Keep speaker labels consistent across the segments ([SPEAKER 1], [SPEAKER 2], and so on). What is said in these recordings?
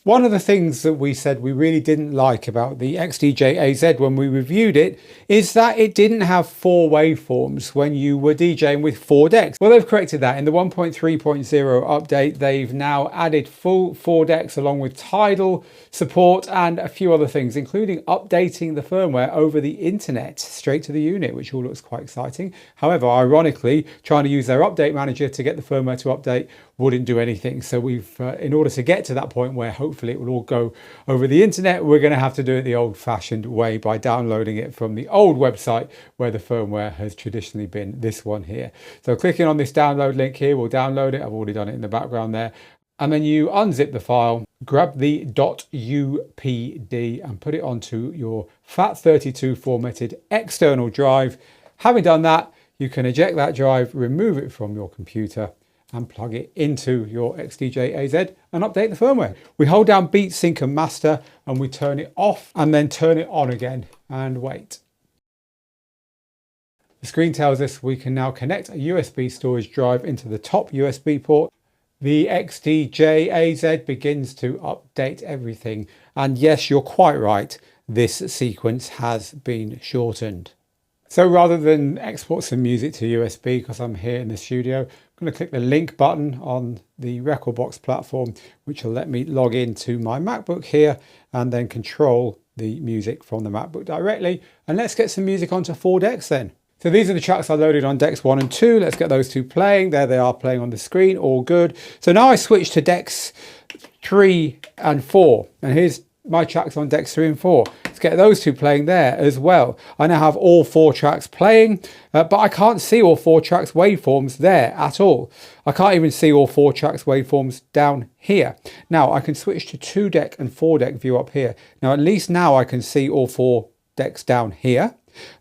[SPEAKER 1] One of the things that we said we really didn't like about the XDJ-AZ when we reviewed it is that it didn't have 4 waveforms when you were DJing with 4 decks. Well, they've corrected that. In the 1.3.0 update, they've now added full 4 decks along with Tidal support and a few other things, including updating the firmware over the internet straight to the unit, which all looks quite exciting. However, ironically, trying to use their update manager to get the firmware to update wouldn't do anything. So we've, in order to get to that point where hopefully it will all go over the internet, we're going to have to do it the old-fashioned way by downloading it from the old website where the firmware has traditionally been, this one here. So clicking on this download link here will download it. I've already done it in the background there. And then you unzip the file, grab the .upd and put it onto your FAT32 formatted external drive. Having done that, you can eject that drive, remove it from your computer and plug it into your XDJ-AZ and update the firmware. We hold down Beat, Sync and Master and we turn it off and then turn it on again and wait. The screen tells us we can now connect a USB storage drive into the top USB port. The XDJ-AZ begins to update everything. And yes, you're quite right, this sequence has been shortened. So rather than export some music to USB, because I'm here in the studio, I'm going to click the link button on the Rekordbox platform, which will let me log into my MacBook here and then control the music from the MacBook directly. And let's get some music onto 4 decks then. So these are the tracks I loaded on decks 1 and 2. Let's get those 2 playing. There they are playing on the screen, all good. So now I switch to decks 3 and 4. And here's my tracks on decks 3 and 4. Let's get those 2 playing there as well. I now have all 4 tracks playing, but I can't see all 4 tracks waveforms there at all. I can't even see all 4 tracks waveforms down here. Now I can switch to 2 deck and 4 deck view up here. Now at least now I can see all 4 decks down here.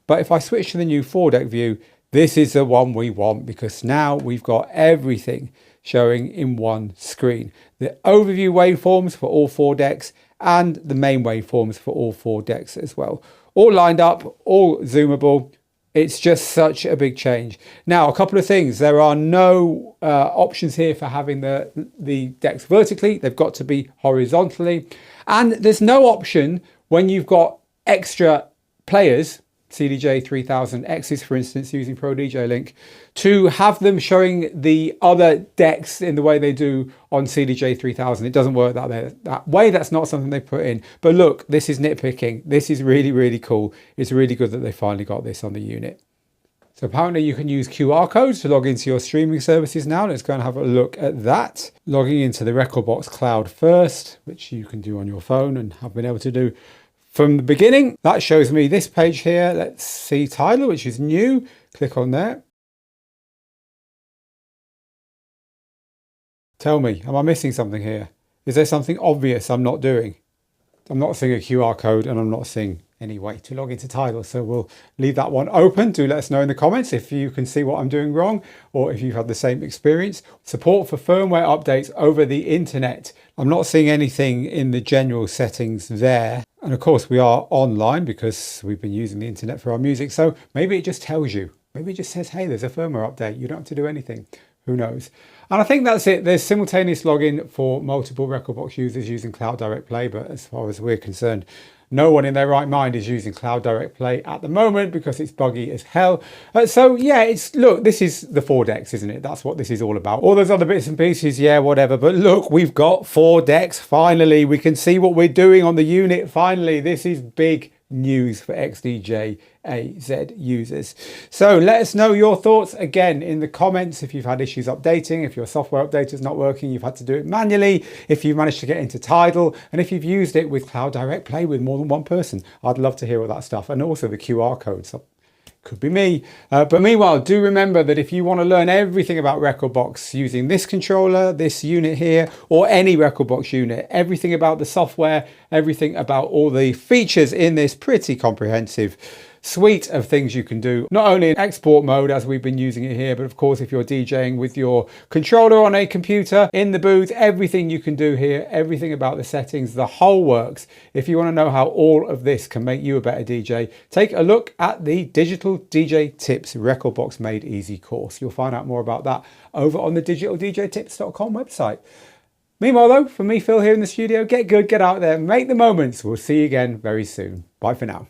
[SPEAKER 1] But if I switch to the new 4 deck view, this is the one we want because now we've got everything showing in one screen. The overview waveforms for all 4 decks and the main waveforms for all 4 decks as well. All lined up, all zoomable. It's just such a big change. Now, a couple of things. There are no options here for having the decks vertically. They've got to be horizontally. And there's no option when you've got extra players, CDJ 3000Xs, for instance, using Pro DJ Link, to have them showing the other decks in the way they do on CDJ 3000. It doesn't work that way. That's not something they put in. But look, this is nitpicking. This is really, really cool. It's really good that they finally got this on the unit. So apparently you can use QR codes to log into your streaming services now. Let's go and have a look at that. Logging into the Rekordbox cloud first, which you can do on your phone and have been able to do from the beginning. That shows me this page here. Let's see Tidal, which is new. Click on there. Tell me, am I missing something here? Is there something obvious I'm not doing? I'm not seeing a QR code and I'm not seeing any way to log into Tidal. So we'll leave that one open. Do let us know in the comments if you can see what I'm doing wrong or if you've had the same experience. Support for firmware updates over the internet. I'm not seeing anything in the general settings there. And of course we are online because we've been using the internet for our music. So maybe it just tells you, maybe it just says, hey, there's a firmware update. You don't have to do anything. Who knows? And I think that's it. There's simultaneous login for multiple Rekordbox users using Cloud Direct Play. But as far as we're concerned, no one in their right mind is using Cloud Direct Play at the moment because it's buggy as hell. So yeah, look, this is the 4 decks, isn't it? That's what this is all about. All those other bits and pieces, yeah, whatever. But look, we've got 4 decks. Finally, we can see what we're doing on the unit. Finally, this is big news for XDJ-AZ users. So let us know your thoughts again in the comments if you've had issues updating, if your software update is not working, you've had to do it manually, if you've managed to get into Tidal, and if you've used it with Cloud Direct Play with more than one person. I'd love to hear all that stuff, and also the QR codes. Could be me. But meanwhile, do remember that if you want to learn everything about Rekordbox using this controller, this unit here, or any Rekordbox unit, everything about the software, everything about all the features in this pretty comprehensive suite of things you can do, not only in export mode as we've been using it here, but of course if you're DJing with your controller on a computer in the booth, everything you can do here, everything about the settings, the whole works. If you want to know how all of this can make you a better DJ, take a look at the Digital DJ Tips Rekordbox Made Easy course. You'll find out more about that over on the digitaldjtips.com website. Meanwhile though, from me, Phil, here in the studio, get good, get out there, make the moments. We'll see you again very soon. Bye for now.